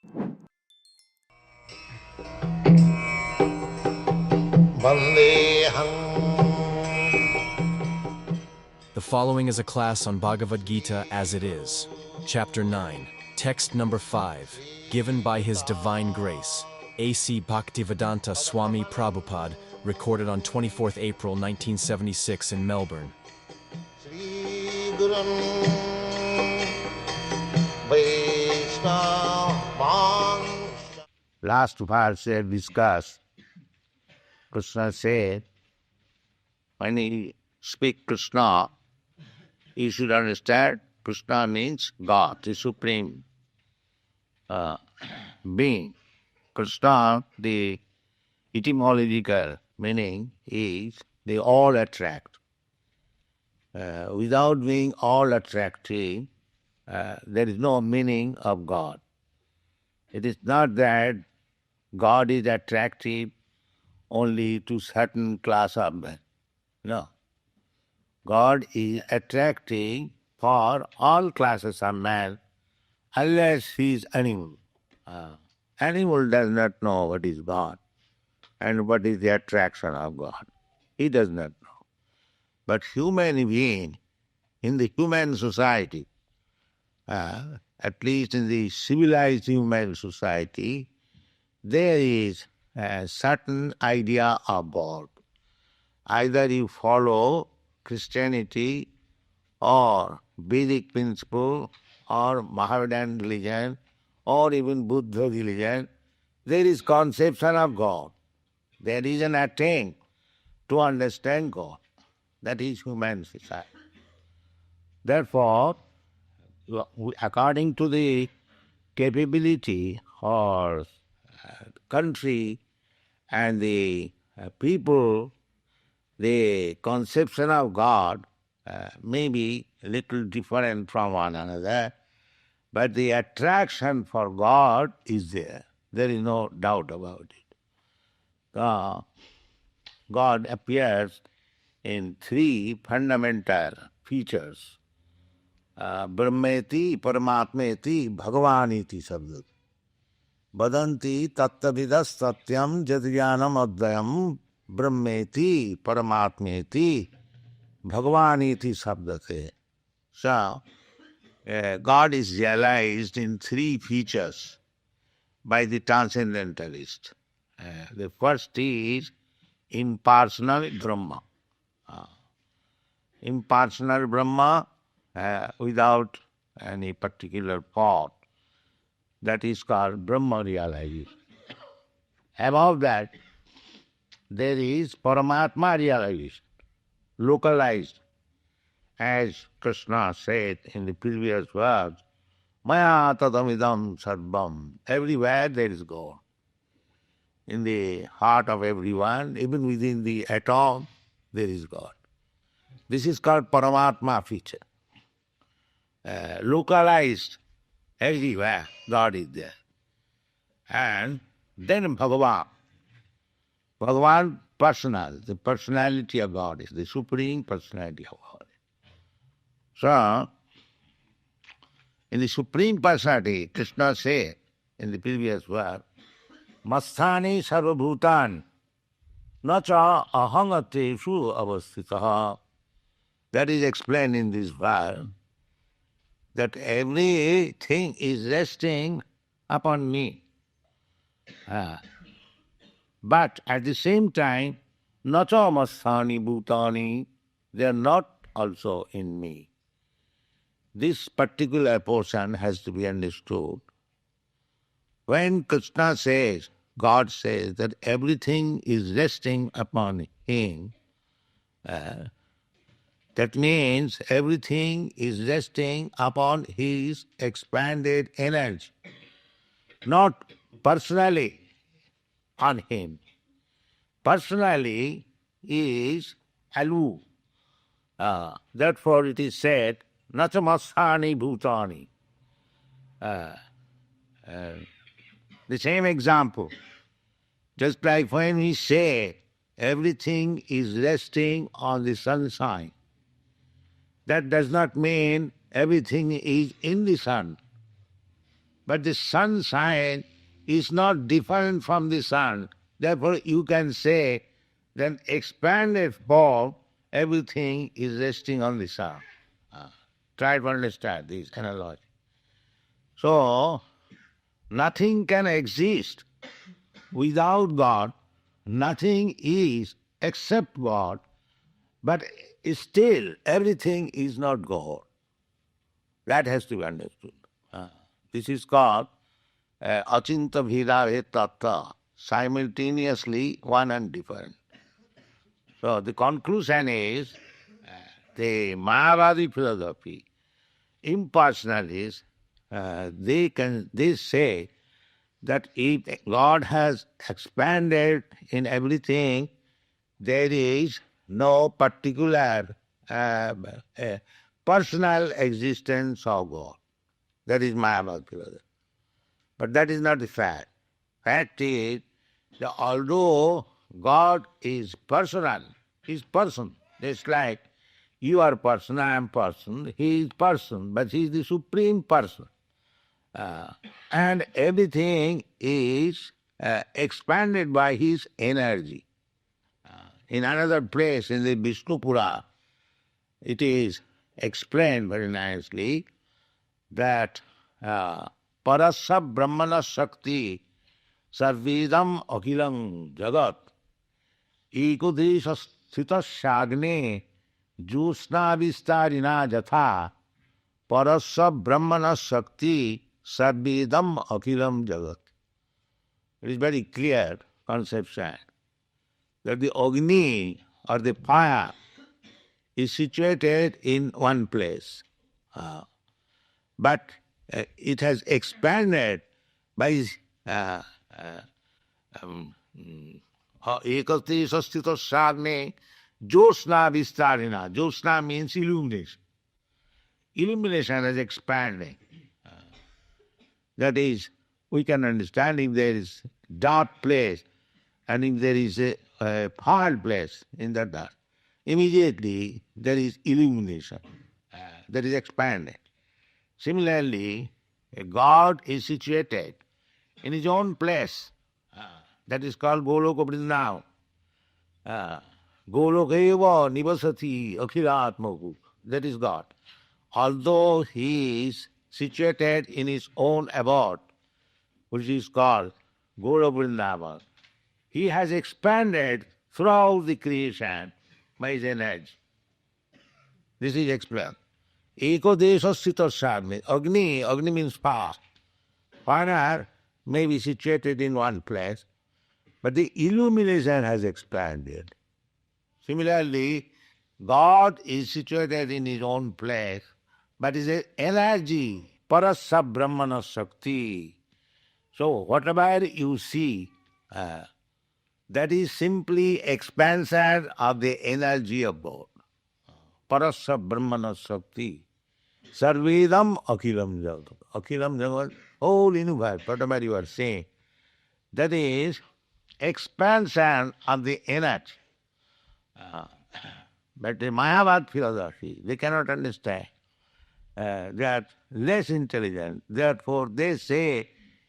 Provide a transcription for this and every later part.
The following is a class on Bhagavad Gita as it is. Chapter 9, text number 5, given by His Divine Grace, A.C. Bhaktivedanta Swami Prabhupada, recorded on 24th April 1976 in Melbourne. Last verse I discussed, Krishna said, when you speak Krishna, you should understand Krishna means God, the Supreme Being. Krishna, the etymological meaning is they all attract. Without being all attractive, there is no meaning of God. It is not that God is attractive only to certain class of men. No. God is attracting for all classes of man unless he is animal. Animal does not know what is God and what is the attraction of God. He does not know. But human being, in the human society, at least in the civilized human society, there is a certain idea of God. Either you follow Christianity or Vedic principle or Mohammedan religion or even Buddha religion, there is conception of God. There is an attempt to understand God. That is human society. Therefore, according to the capability or country and the people, the conception of God may be a little different from one another, but the attraction for God is there. There is no doubt about it. God appears in three fundamental features. Brahmeti, Paramatmeti, Bhagavaniti sabdat. Vadanti tattavidas satyam jadyanam advayam Brahmeti, Paramatmeti, Bhagavaniti sabdate. So, God is realized in three features by the transcendentalist. The first is impersonal Brahma. Impersonal Brahma without any particular thought. That is called Brahma realization. Above that, there is Paramatma realization, localized. As Krishna said in the previous verse, Maya tadamidam sarvam. Everywhere there is God. In the heart of everyone, even within the atom, there is God. This is called Paramatma feature. Localized everywhere, God is there. And then Bhagavan. Bhagavan, personal. The personality of God is the supreme personality of God. So, in the Supreme Personality, Krishna said in the previous verse, Masthani sarvabhutan nacha ahangateshu avastitaha. That is explained in this verse, that everything is resting upon me. But at the same time, nacha masthani bhutani, they are not also in me. This particular portion has to be understood. When Krishna says, God says that everything is resting upon Him, that means everything is resting upon His expanded energy, not personally on Him. Personally is aloof. Therefore it is said, Nachamasani bhutani. The same example. Just like when we say everything is resting on the sunshine, that does not mean everything is in the sun. But the sunshine is not different from the sun. Therefore you can say that expanded form, everything is resting on the sun. Try to understand this analogy. So, nothing can exist without God. Nothing is except God. But still, everything is not God. That has to be understood. This is called achinta bheda tattva, simultaneously one and different. So the conclusion is the Mayavadi philosophy, impersonalists, they say that if God has expanded in everything, there is no particular uh, uh, personal existence of God. That is Mayavad philosophy. But that is not the fact. Fact is that although God is personal, He is person. It's like you are person, I am person, He is person, but He is the supreme person. And everything is expanded by His energy. In another place, in the Vishnu Pura, it is explained very nicely that parasya brahmana shakti sarvedam akhilam jagat ekodesha sthita shagne josna vistarina jatha parasya brahmana shakti sarvedam akhilam jagat. It is very clear conception that the Agni or the fire is situated in one place. But it has expanded by ekati sastita sagne josna vistarina. Josna means illumination. Illumination is expanding. That is, we can understand if there is dark place and if there is a fireplace in that dark, immediately there is illumination. That is expanding. Similarly, God is situated in His own place. That is called Goloka Vrindavan. Golokeva nivasati akhilatmaku. That is God. Although He is situated in His own abode, which is called Goloka Vrindavan, He has expanded throughout the creation by His energy. This is explained. Eko desha sthita Agni, Agni means fire. Fire may be situated in one place, but the illumination has expanded. Similarly, God is situated in His own place, but is an energy, parasya brahmana shakti. So whatever you see, that is simply expansion of the energy of God. Parasya brahmana shakti. Sarvedam akhilam jagat. Akhilam jagat, whole universe, whatever you are saying, that is expansion of the energy. But the Mayavad philosophy, they cannot understand. They are less intelligent. Therefore, they say,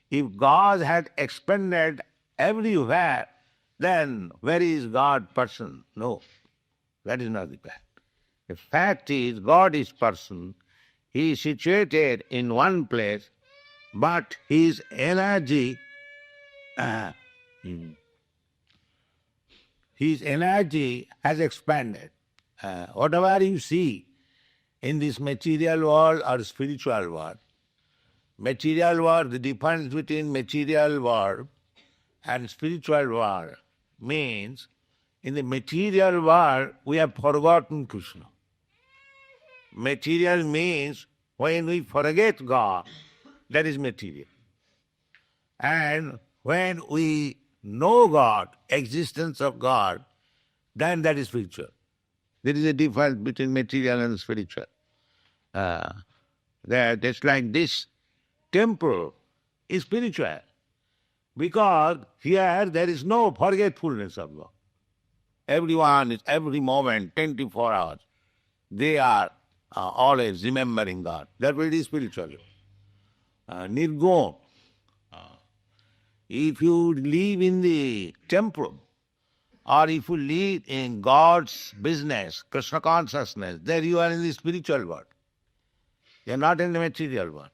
if God had expanded everywhere, then where is God person? No, that is not the fact. The fact is, God is person. He is situated in one place, but His energy, His energy has expanded. Whatever you see in this material world or spiritual world, the difference between material world and spiritual world means in the material world we have forgotten Krishna. Material means when we forget God, that is material. And when we know God, existence of God, then that is spiritual. There is a difference between material and spiritual. That's like this temple is spiritual because here there is no forgetfulness of God. Everyone is every moment, 24 hours, they are always remembering God. That will be spiritual. nirgun. If you live in the temple, or if you live in God's business, Krishna consciousness, then you are in the spiritual world. You are not in the material world.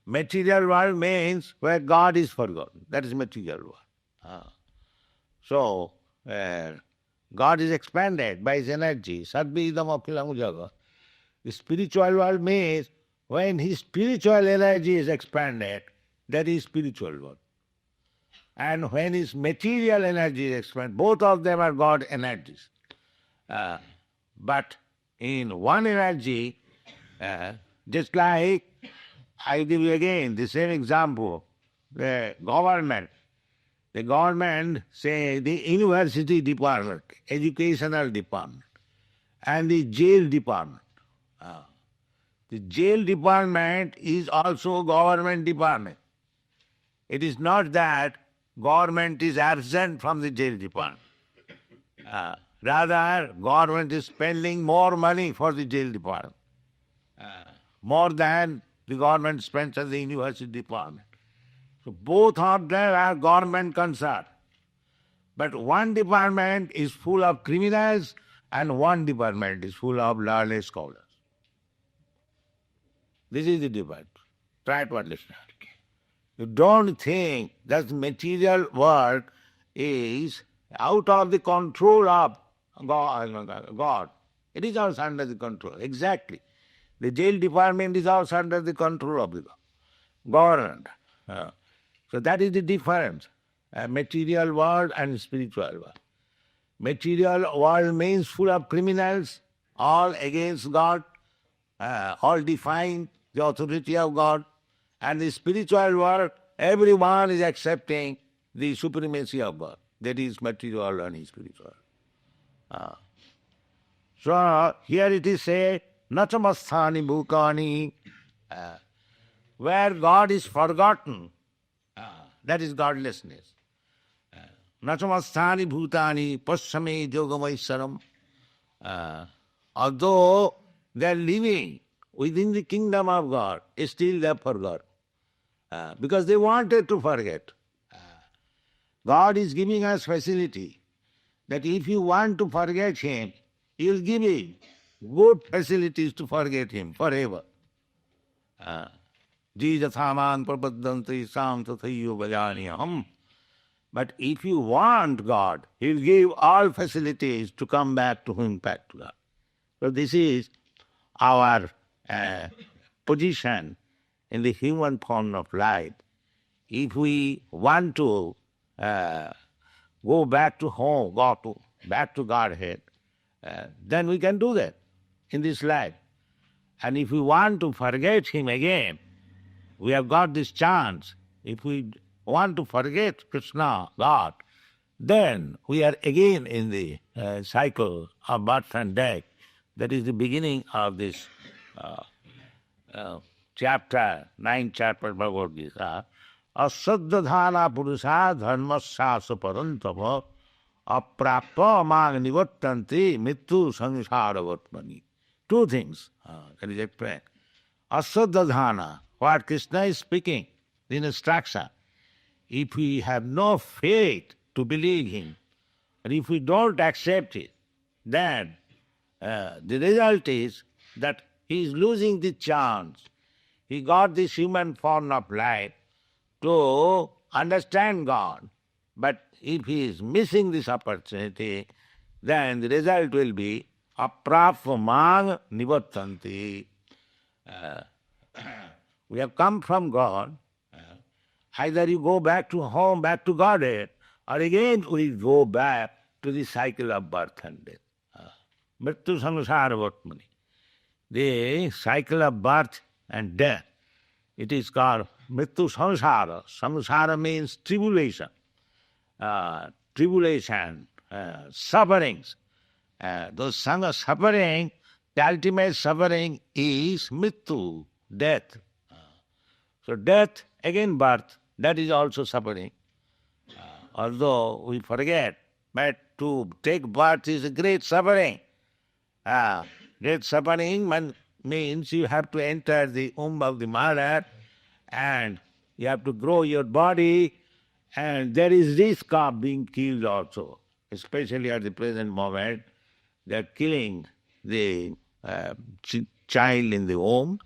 Material world means where God is forgotten. That is material world. So, God is expanded by His energy. Sadvidam aphilam jagat. The spiritual world means when His spiritual energy is expanded, that is spiritual world. And when His material energy is expanded, both of them are God energies. But in one energy, just like I give you again the same example, the government. The government, say the university department, educational department, and the jail department. The jail department is also government department. It is not that government is absent from the jail department. Rather, government is spending more money for the jail department, more than the government spends on the university department. So both of them are government concerned. But one department is full of criminals and one department is full of learned scholars. This is the difference. Try to understand. You don't think that the material world is out of the control of God. It is also under the control. Exactly. The jail department is also under the control of the government. So that is the difference. Material world and spiritual world. Material world means full of criminals, all against God, all defying the authority of God. And the spiritual world, everyone is accepting the supremacy of God. That is material and spiritual. So here it is said, Nachamasthani bhukani, where God is forgotten, that is godlessness. Nachamasthani bhutani pasyame yogamaisaram. Although they are living within the kingdom of God, still they are forgotten. Because they wanted to forget. God is giving us facility that if you want to forget Him, He will give you good facilities to forget Him forever. Jijathaman prapaddanti sam tathayo bhajaniyam. But if you want God, He will give all facilities to come back to Him, back to God. So this is our position in the human form of life. If we want to go back to home, back to Godhead, then we can do that in this life. And if we want to forget Him again, we have got this chance. If we want to forget Krishna, God, then we are again in the cycle of birth and death. That is the beginning of this chapter, 9th chapter of Bhagavad Gita. Asaddhana purusha dharmasya parantava aprapta mang nivattanti mittu sangsaravatmani. Two things that is explained. Asaddhana, what Krishna is speaking, the instruction. If we have no faith to believe Him, and if we don't accept it, then the result is that he is losing the chance. He got this human form of life to understand God. But if he is missing this opportunity, then the result will be aprapamang nivattanti. We have come from God. Either you go back to home, back to Godhead, or again we go back to the cycle of birth and death. Mrityu sangsaravatmani. The cycle of birth and death. It is called mrityu samsara. Samsara means tribulation. Sufferings. Those suffering, the ultimate suffering is mrityu, death. So death, again birth, that is also suffering. Although we forget, but to take birth is a great suffering. Great suffering, means you have to enter the womb of the mother and you have to grow your body, and there is risk of being killed also, especially at the present moment. They are killing the child in the womb.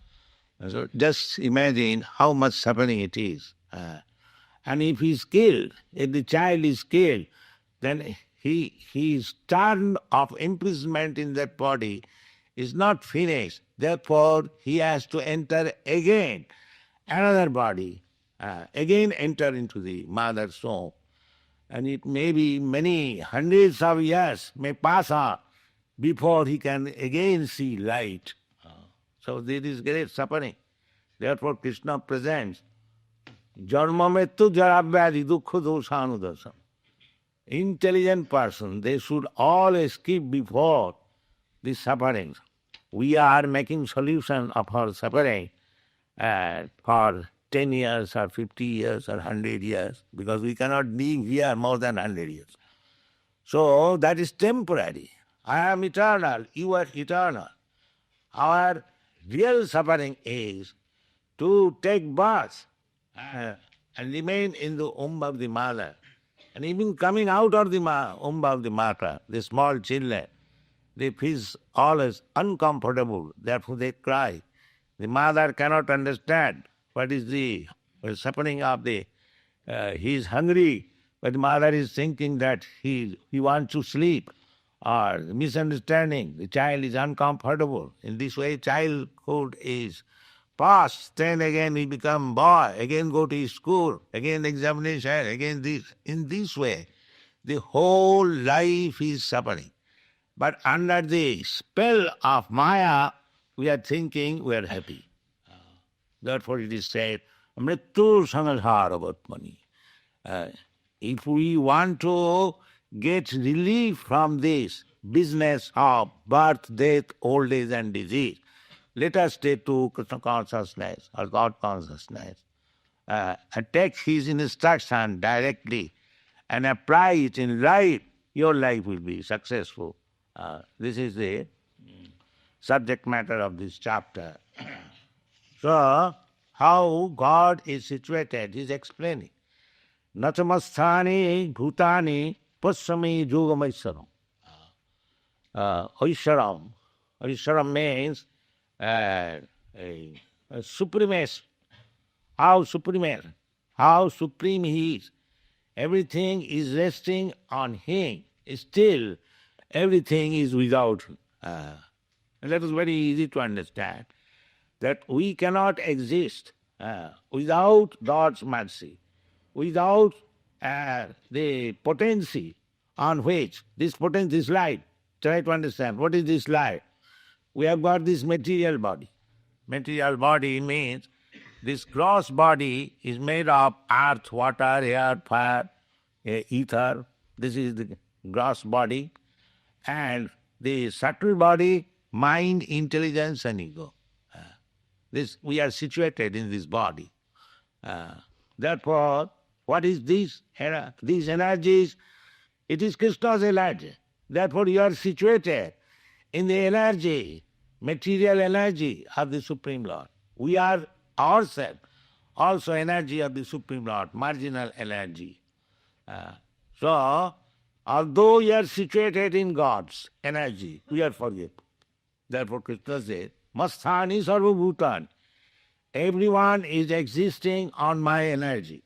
So just imagine how much suffering it is. And if he is killed, if the child is killed, then his term of imprisonment in that body is not finished. Therefore, he has to enter again another body, again enter into the mother's womb. And it may be many hundreds of years may pass on before he can again see light. So there is great suffering. Therefore, Krishna presents Jarma Mrityu Jaravyadi Dukkha Dosanudasam. Intelligent person, they should always keep before the sufferings. We are making solution of our suffering for 10 years or 50 years or 100 years, because we cannot live here more than 100 years. So that is temporary. I am eternal, you are eternal. Our real suffering is to take birth and remain in the womb of the mother. And even coming out of the womb of the mother, the small children, they feel always uncomfortable, therefore they cry. The mother cannot understand what is the suffering of he is hungry, but the mother is thinking that he wants to sleep, or misunderstanding, the child is uncomfortable. In this way, childhood is past, then again he become boy, again go to school, again examination, again this. In this way, the whole life is suffering. But under the spell of Maya, we are thinking we are happy. Therefore it is said, Mrityu Sangharavatmani. If we want to get relief from this business of birth, death, old age and disease, let us stay to Krishna consciousness or God consciousness and take his instruction directly and apply it in life. Your life will be successful. This is the subject matter of this chapter. So, how God is situated, he is explaining. Nachamasthani bhutani pasami yogamaisaram. Aisharam. Aisharam means a supremacy. How supreme he is. Everything is resting on him. Still, everything is without him. And that is very easy to understand, that we cannot exist without God's mercy, without the potency on which this potency is light. Try to understand, what is this light? We have got this material body. Material body means this gross body is made of earth, water, air, fire, ether. This is the gross body. And the subtle body, mind, intelligence and ego. This we are situated in this body. Therefore, what is this? These energies, it is Krishna's energy. Therefore, you are situated in the energy, material energy of the Supreme Lord. We are ourselves also energy of the Supreme Lord, marginal energy. So, although we are situated in God's energy, we are forgetful. Therefore, Krishna says, Masthani sarvabhutan. Everyone is existing on my energy.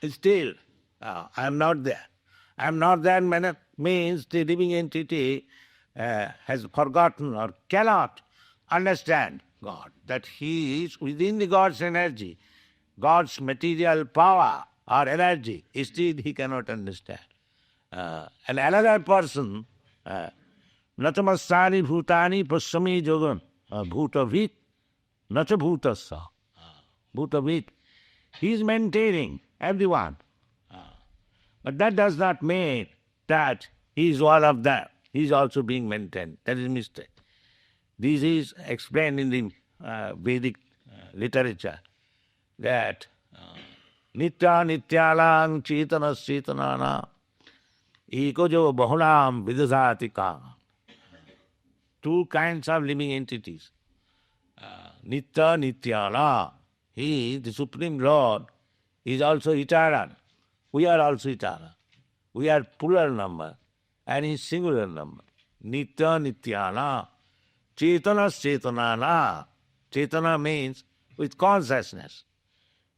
Still, I am not there. I am not there means the living entity has forgotten or cannot understand God, that he is within the God's energy, God's material power or energy. Still, he cannot understand. And another person, Nachamasthani bhutani pasami yogan, bhutavit, nacha bhutasa, bhutavit. He is maintaining everyone. But that does not mean that he is one of them. He is also being maintained. That is a mistake. This is explained in the Vedic literature, that nitya nityalang chetanas chetanana ekojo bahulam vidasati ka. Two kinds of living entities. Nitya Nityana. He, the Supreme Lord, is also eternal. We are also eternal. We are plural number and he is singular number. Nitya Nityana. Chaitana Chetanana. Chaitana means with consciousness.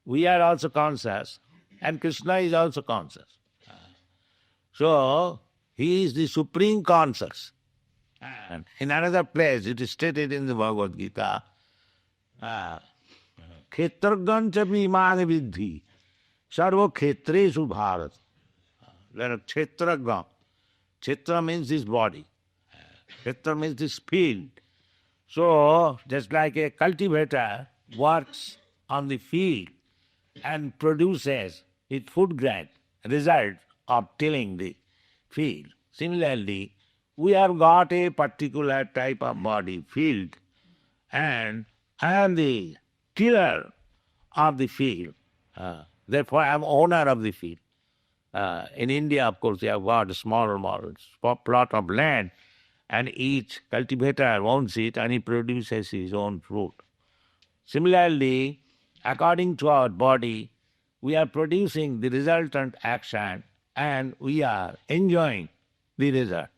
We are also conscious and Krishna is also conscious. So, he is the supreme conscious. And in another place it is stated in the Bhagavad Gita, Kshetragancha vimani vidhi sarva kshetresu bharat. Then Kshetragan. Kshetra means this body. Kshetra means this field. So, just like a cultivator works on the field and produces its food grain, result of tilling the field. Similarly, we have got a particular type of body, field, and I am the tiller of the field. Therefore, I am owner of the field. In India, of course, they have got a small plot of land, and each cultivator owns it and he produces his own fruit. Similarly, according to our body, we are producing the resultant action and we are enjoying the result.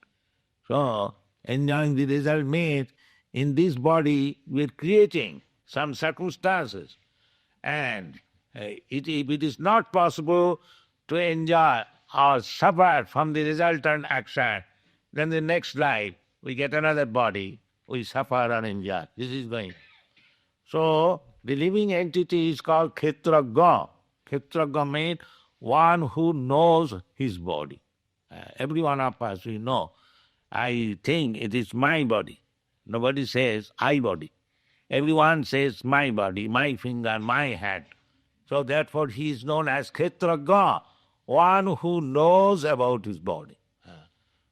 So, enjoying the result means in this body we are creating some circumstances. And if it is not possible to enjoy or suffer from the resultant action, then the next life we get another body, we suffer and enjoy. This is going. So, the living entity is called Kshetraga. Kshetraga means one who knows his body. Every one of us, we know. I think it is my body. Nobody says I body. Everyone says my body, my finger, my hand. So therefore he is known as Kshetraga, one who knows about his body.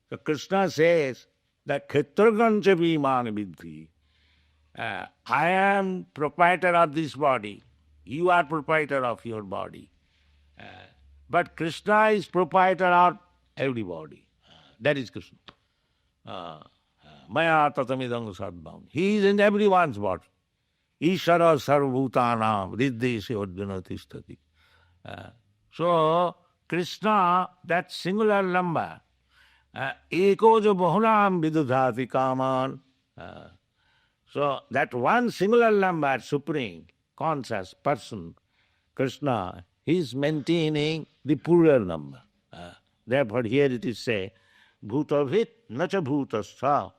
So Krishna says that Kshetragancha vimani vidhi. I am proprietor of this body. You are proprietor of your body. But Krishna is proprietor of everybody. That is Krishna. Maya tatamidang sarvam. He is in everyone's body. Ishara sarvabhutanam riddheshe arjuna tishtati. So, Krishna, that singular number, eko jo bahulam vidudhati kaman. So, that one singular number, supreme, conscious person, Krishna, he is maintaining the plural number. Therefore, here it is said, bhutavit nacha bhutascha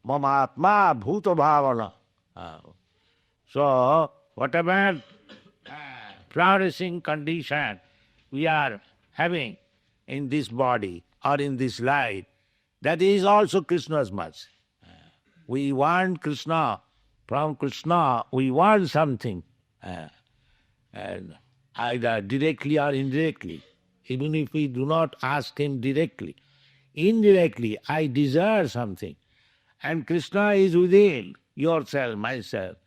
mamatma bhuta bhavana. So, whatever flourishing condition we are having in this body or in this life, that is also Krishna's mercy. We want Krishna, from Krishna we want something, and either directly or indirectly, even if we do not ask him directly. Indirectly, I desire something, and Krishna is within yourself, myself.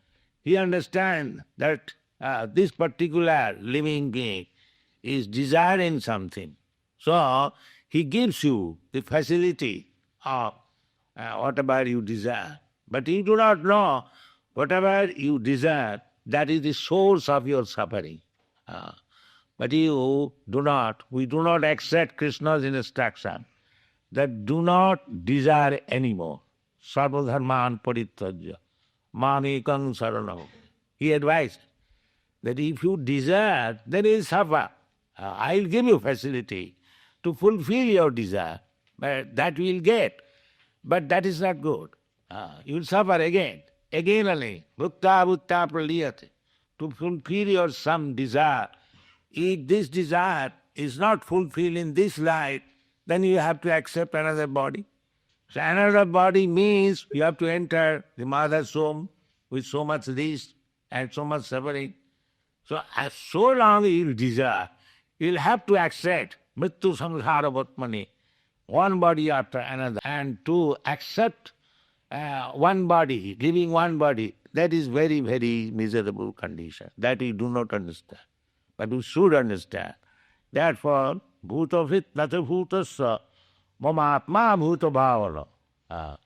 He understands that this particular living being is desiring something. So, he gives you the facility of whatever you desire. But you do not know whatever you desire, that is the source of your suffering. But we do not accept Krishna's instruction that do not desire anymore. Sarvadharman parityajya manekam saranam. He advised that if you desire, then you will suffer. I will give you facility to fulfill your desire, but that you will get. But that is not good. You will suffer again only. Bhukta bhutta praliyate. To fulfill your some desire. If this desire is not fulfilled in this life, then you have to accept another body. So another body means you have to enter the mother's womb with so much risk and so much suffering. So as so long you will desire, you will have to accept mrityu samsara vatmani, one body after another. And to accept one body, living one body, that is very, very miserable condition. That we do not understand. But we should understand. Therefore, bhutavit nata bhutasya mamatma bhuta bhavana.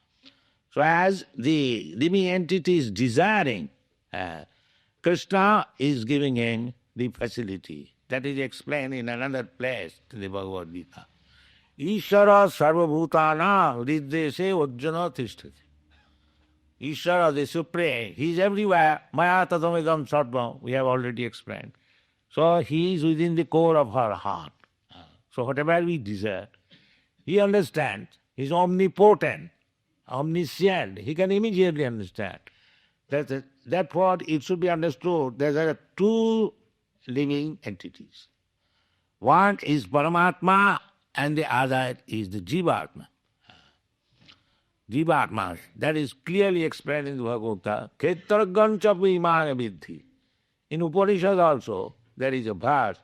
So as the living entity is desiring Krishna is giving him the facility. That is explained in another place in the Bhagavad Gita. Ishara sarvabhutana riddese vajjana tishtati. Ishara, the Supreme, he is everywhere. Maya tatamegam sarvam, we have already explained. So he is within the core of our heart. So whatever we desire, he understands. He is omnipotent, omniscient. He can immediately understand. That's what it should be understood. There are two living entities. One is Paramatma and the other is the Jivatma. Jivatma, that is clearly explained in the Bhagavatam. Kshetragancha vimana vidhi. In Upanishad also, there is a verse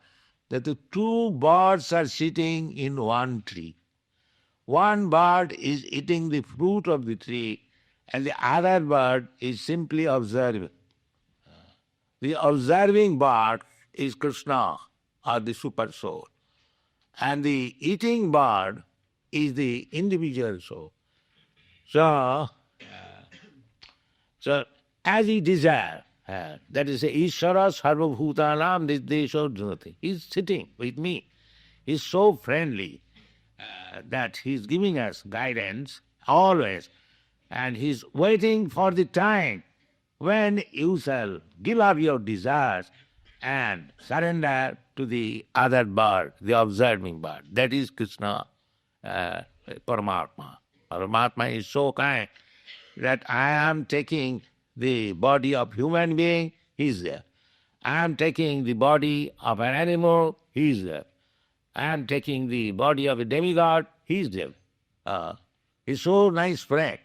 that the two birds are sitting in one tree. One bird is eating the fruit of the tree and the other bird is simply observing. The observing bird is Krishna or the Supersoul. And the eating bird is the individual soul. So as he desires, that is Ishara Sarvabhutanam Nirdesho Jnati. He is sitting with me. He is so friendly that he is giving us guidance always. And he is waiting for the time when you shall give up your desires and surrender to the other bird, the observing bird. That is Krishna, Paramatma. Paramatma is so kind that I am taking the body of human being, he is there. I am taking the body of an animal, he is there. I am taking the body of a demigod, he is there. He's so nice friend.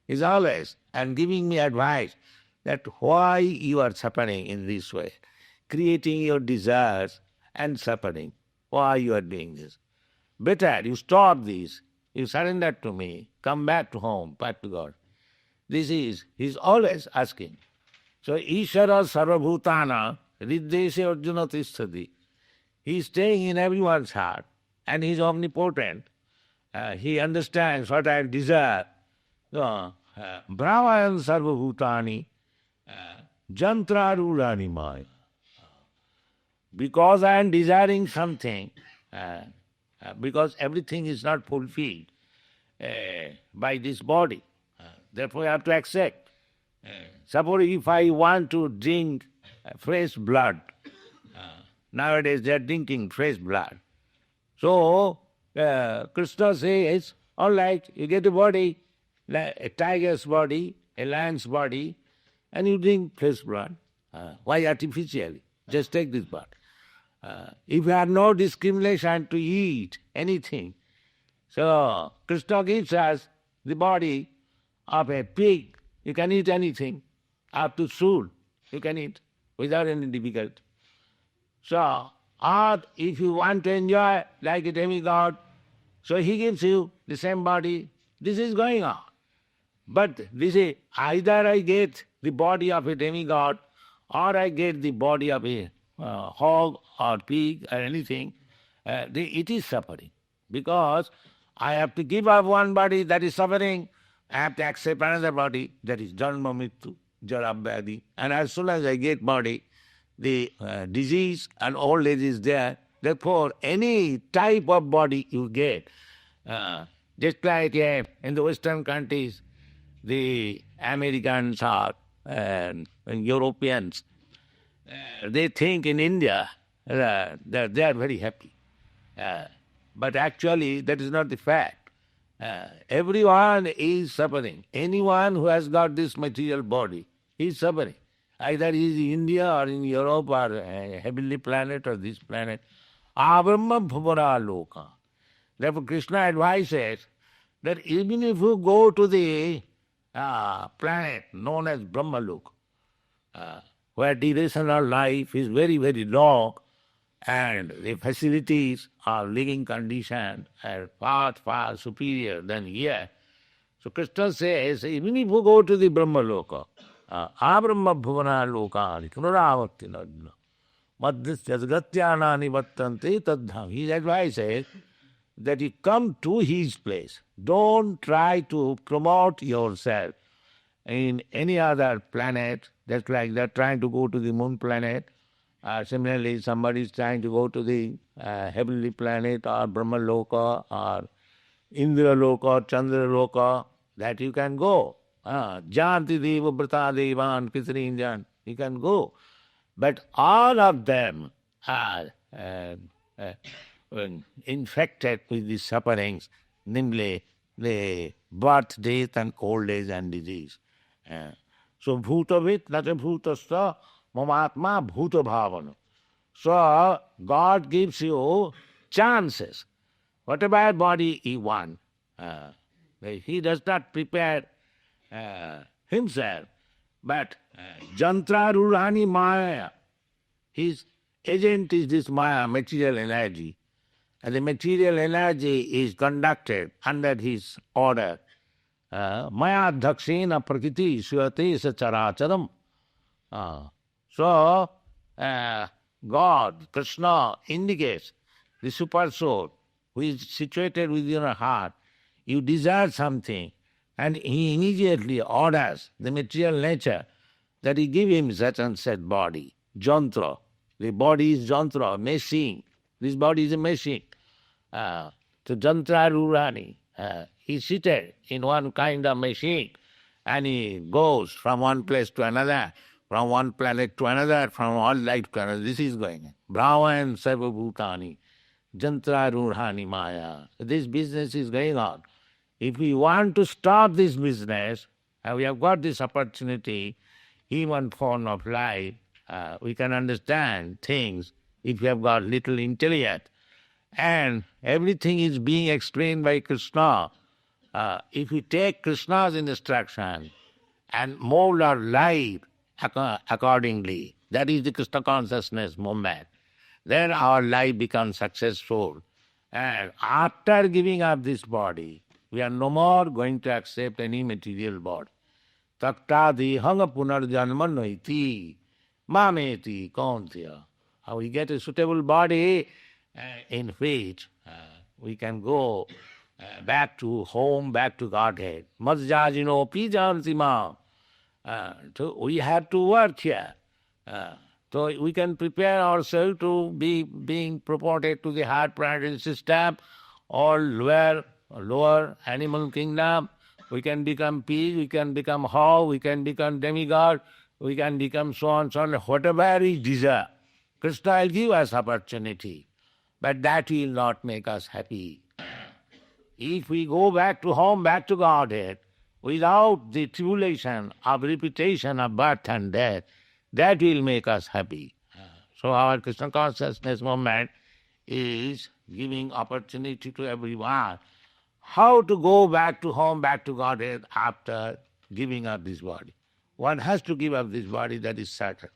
He's always and giving me advice that why you are suffering in this way, creating your desires and suffering. Why you are doing this? Better you stop this, you surrender to me, come back to home, back to God. This is, he's always asking. So, Ishara Sarvabhutana Riddese Arjuna Tisthati. He is staying in everyone's heart and he is omnipotent. He understands what I desire. So, Brahmayan Sarvabhutani Jantrarulani Maya. Because I am desiring something, because everything is not fulfilled by this body. Therefore, I have to accept. Suppose if I want to drink fresh blood, nowadays they are drinking fresh blood. So, Krishna says, all right, you get a body, a tiger's body, a lion's body, and you drink fresh blood. Why artificially? Just take this blood. If you have no discrimination to eat anything, so Krishna gives us the body of a pig. You can eat anything, up to soul, you can eat without any difficulty. So, or if you want to enjoy like a demigod, so he gives you the same body. This is going on. But this is either I get the body of a demigod or I get the body of a hog or pig or anything, it is suffering. Because I have to give up one body that is suffering, I have to accept another body that is janma mrityu, jara vyadhi. And as soon as I get body, the disease and old age is there. Therefore, any type of body you get, just like in the Western countries, the Americans or Europeans, they think in India that they are very happy. But actually, that is not the fact. Everyone is suffering. Anyone who has got this material body, he is suffering. Either he is in India or in Europe or a heavenly planet or this planet. Abrahma bhuvara loka. Therefore, Krishna advises that even if you go to the planet known as Brahmalok, where durational life is very, very long, and the facilities or living conditions are far, far superior than here. So Krishna says, even if you go to the Brahmaloka, Abrahma bhuvana lokani punaravarti nadna madhyasya jagatyānāni vattante tadham. His advice is that you come to his place. Don't try to promote yourself in any other planet, just like they're trying to go to the moon planet. Similarly, somebody is trying to go to the heavenly planet or Brahmaloka or Indraloka or Chandraloka, that you can go. Janti Deva Brata Devan Pisrinjan, you can go. But all of them are uh, infected with these sufferings, namely the birth, death, and old age and disease. So bhutavit nata bhutasta mamatma bhuta bhavana. So God gives you chances. Whatever body he wants, he does not prepare himself, but jantra rurani maya. His agent is this maya, material energy. And the material energy is conducted under his order. Maya dhakshena prakriti suyate sa characharam. So, God, Krishna indicates the Supersoul who is situated within your heart. You desire something, and he immediately orders the material nature that he give him such and such body. Jantra. The body is jantra, machine. This body is a machine. So jantra rurani. He seated in one kind of machine, and he goes from one place to another, from one planet to another, from one life to another. This is going on. Brahman sarva bhutani, jantra rurani maya. This business is going on. If we want to stop this business, and we have got this opportunity, human form of life, we can understand things if we have got little intelligence. And everything is being explained by Krishna. If we take Krishna's instruction and mold our life accordingly, that is the Krishna consciousness movement, then our life becomes successful. And after giving up this body, we are no more going to accept any material body. Taktadi hanga punarjanma naiti mameti kauntya. We get a suitable body in which we can go back to home, back to Godhead. Mazjajino pijantima. So we have to work here. So we can prepare ourselves to be being promoted to the higher planetary system or lower animal kingdom. We can become pig, we can become how, we can become demigod, we can become so on, so on, whatever we desire. Krishna will give us opportunity, but that will not make us happy. If we go back to home, back to Godhead, without the tribulation of repetition of birth and death, that will make us happy. So our Krishna consciousness movement is giving opportunity to everyone how to go back to home, back to Godhead after giving up this body. One has to give up this body, that is certain.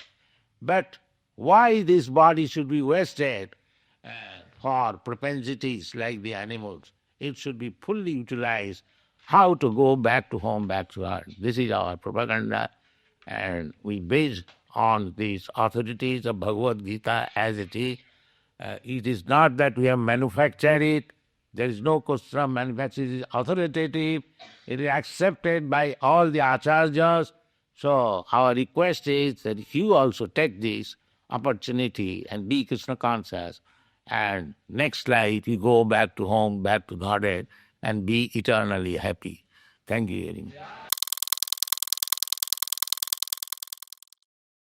But why this body should be wasted for propensities like the animals? It should be fully utilized how to go back to home, back to God. This is our propaganda, and we base on these authorities of Bhagavad Gita as it is. It is not that we have manufactured it. There is no question of manufacture. It is authoritative. It is accepted by all the Acharyas. So our request is that you also take this opportunity and be Krishna conscious, and next life you go back to home, back to Godhead, and be eternally happy. Thank you very much.